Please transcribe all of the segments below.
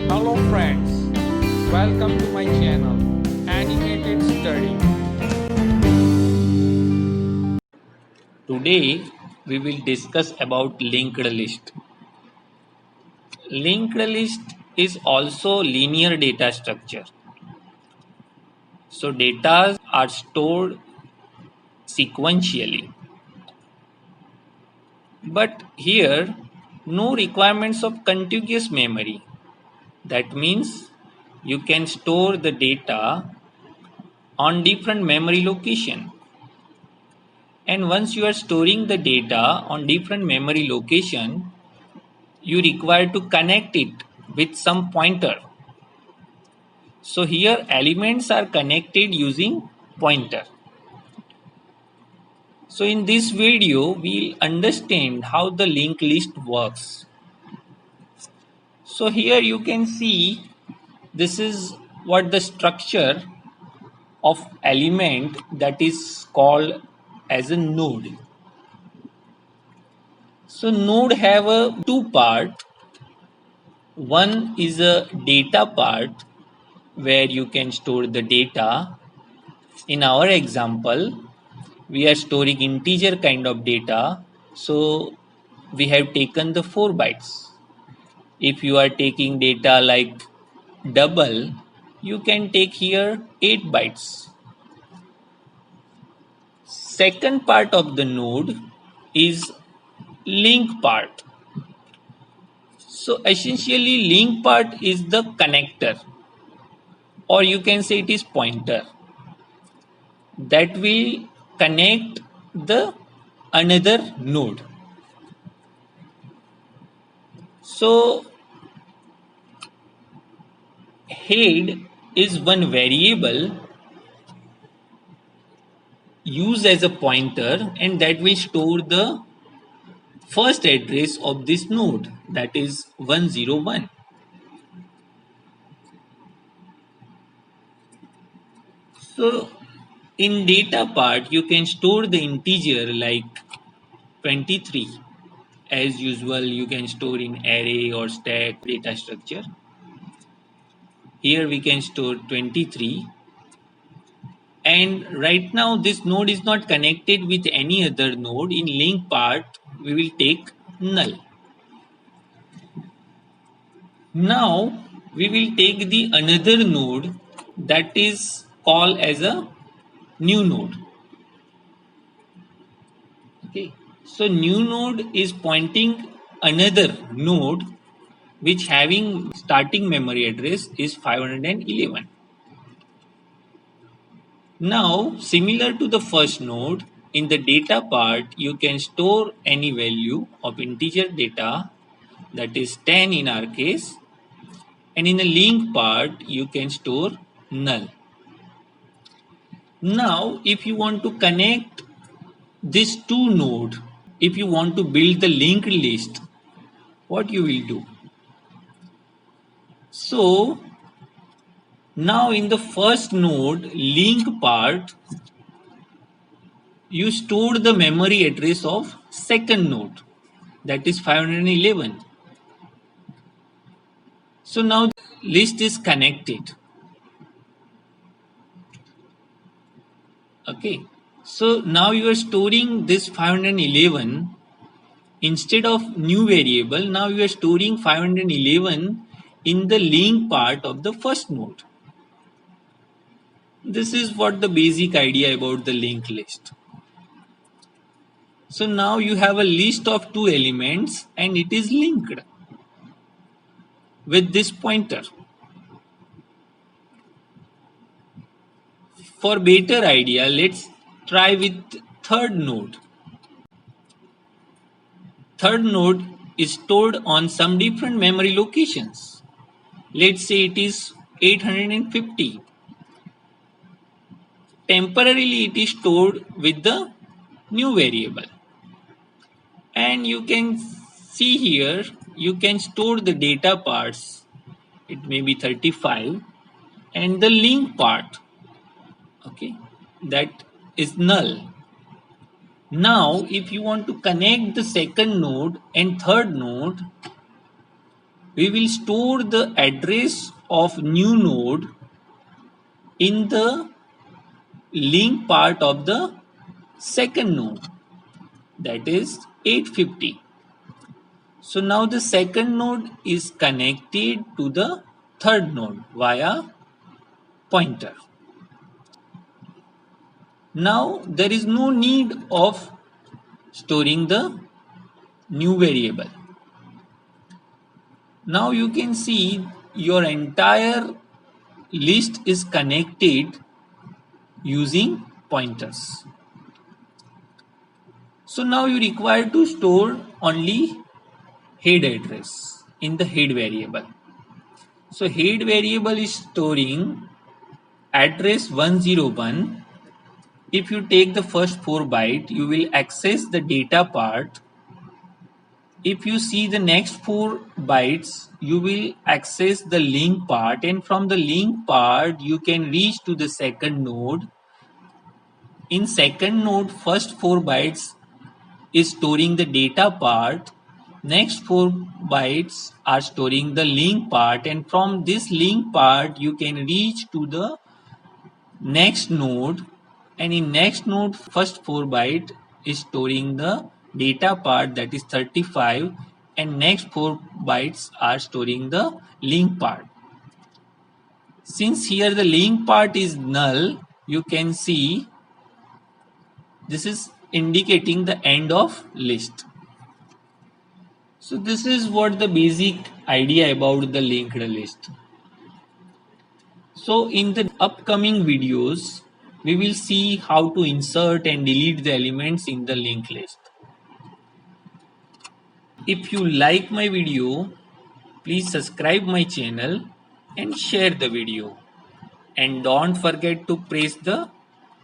Hello friends, welcome to my channel Animated Study. Today we will discuss about linked list. Linked list is also linear data structure. So data are stored sequentially. But here no requirements of contiguous memory. That means you can store the data on different memory location. And once you are storing the data on different memory location, you require to connect it with some pointer. So here elements are connected using pointer. So in this video, we'll understand how the linked list works. So here you can see this is what the structure of element that is called as a node. So node have a two part. One is a data part where you can store the data. In our example, we are storing integer kind of data, so we have taken the 4 bytes. If you are taking data like double, you can take here 8 bytes. Second part of the node is link part. So essentially link part is the connector, or you can say it is pointer that will connect the another node. So head is one variable used as a pointer, and that will store the first address of this node, that is 101. So in data part you can store the integer like 23. As usual, you can store in array or stack data structure. Here we can store 23, and right now this node is not connected with any other node. In link part we will take null. Now we will take the another node that is called as a new node. Okay, so new node is pointing another node which having starting memory address is 511. Now, similar to the first node, in the data part, you can store any value of integer data, that is 10 in our case, and in the link part, you can store null. Now, if you want to connect these two nodes, if you want to build the linked list, what you will do? So, now in the first node, link part, you stored the memory address of second node, that is 511. So now the list is connected. Okay, so now you are storing this 511 instead of new variable. Now you are storing 511 in the link part of the first node. This is what the basic idea about the linked list. So now you have a list of two elements and it is linked with this pointer. For better idea, let's try with third node. Third node is stored on some different memory locations. Let's say it is 850. Temporarily it is stored with the new variable. And you can see here, you can store the data parts. It may be 35 and the link part. Okay, that is null. Now, if you want to connect the second node and third node, we will store the address of new node in the link part of the second node, that is 850. So now the second node is connected to the third node via pointer. Now there is no need of storing the new variable. Now you can see your entire list is connected using pointers. So now you require to store only head address in the head variable. So head variable is storing address 101. If you take the first 4 bytes, you will access the data part. If you see the next 4 bytes, you will access the link part, and from the link part you can reach to the second node. In second node, first 4 bytes is storing the data part, next 4 bytes are storing the link part, and from this link part you can reach to the next node, and in next node first 4 byte is storing the data part, that is 35, and next 4 bytes are storing the link part. Since here the link part is null, you can see this is indicating the end of list. So this is what the basic idea about the linked list. So in the upcoming videos, we will see how to insert and delete the elements in the linked list. If you like my video, please subscribe my channel and share the video. And don't forget to press the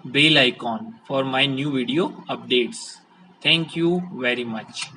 bell icon for my new video updates. Thank you very much.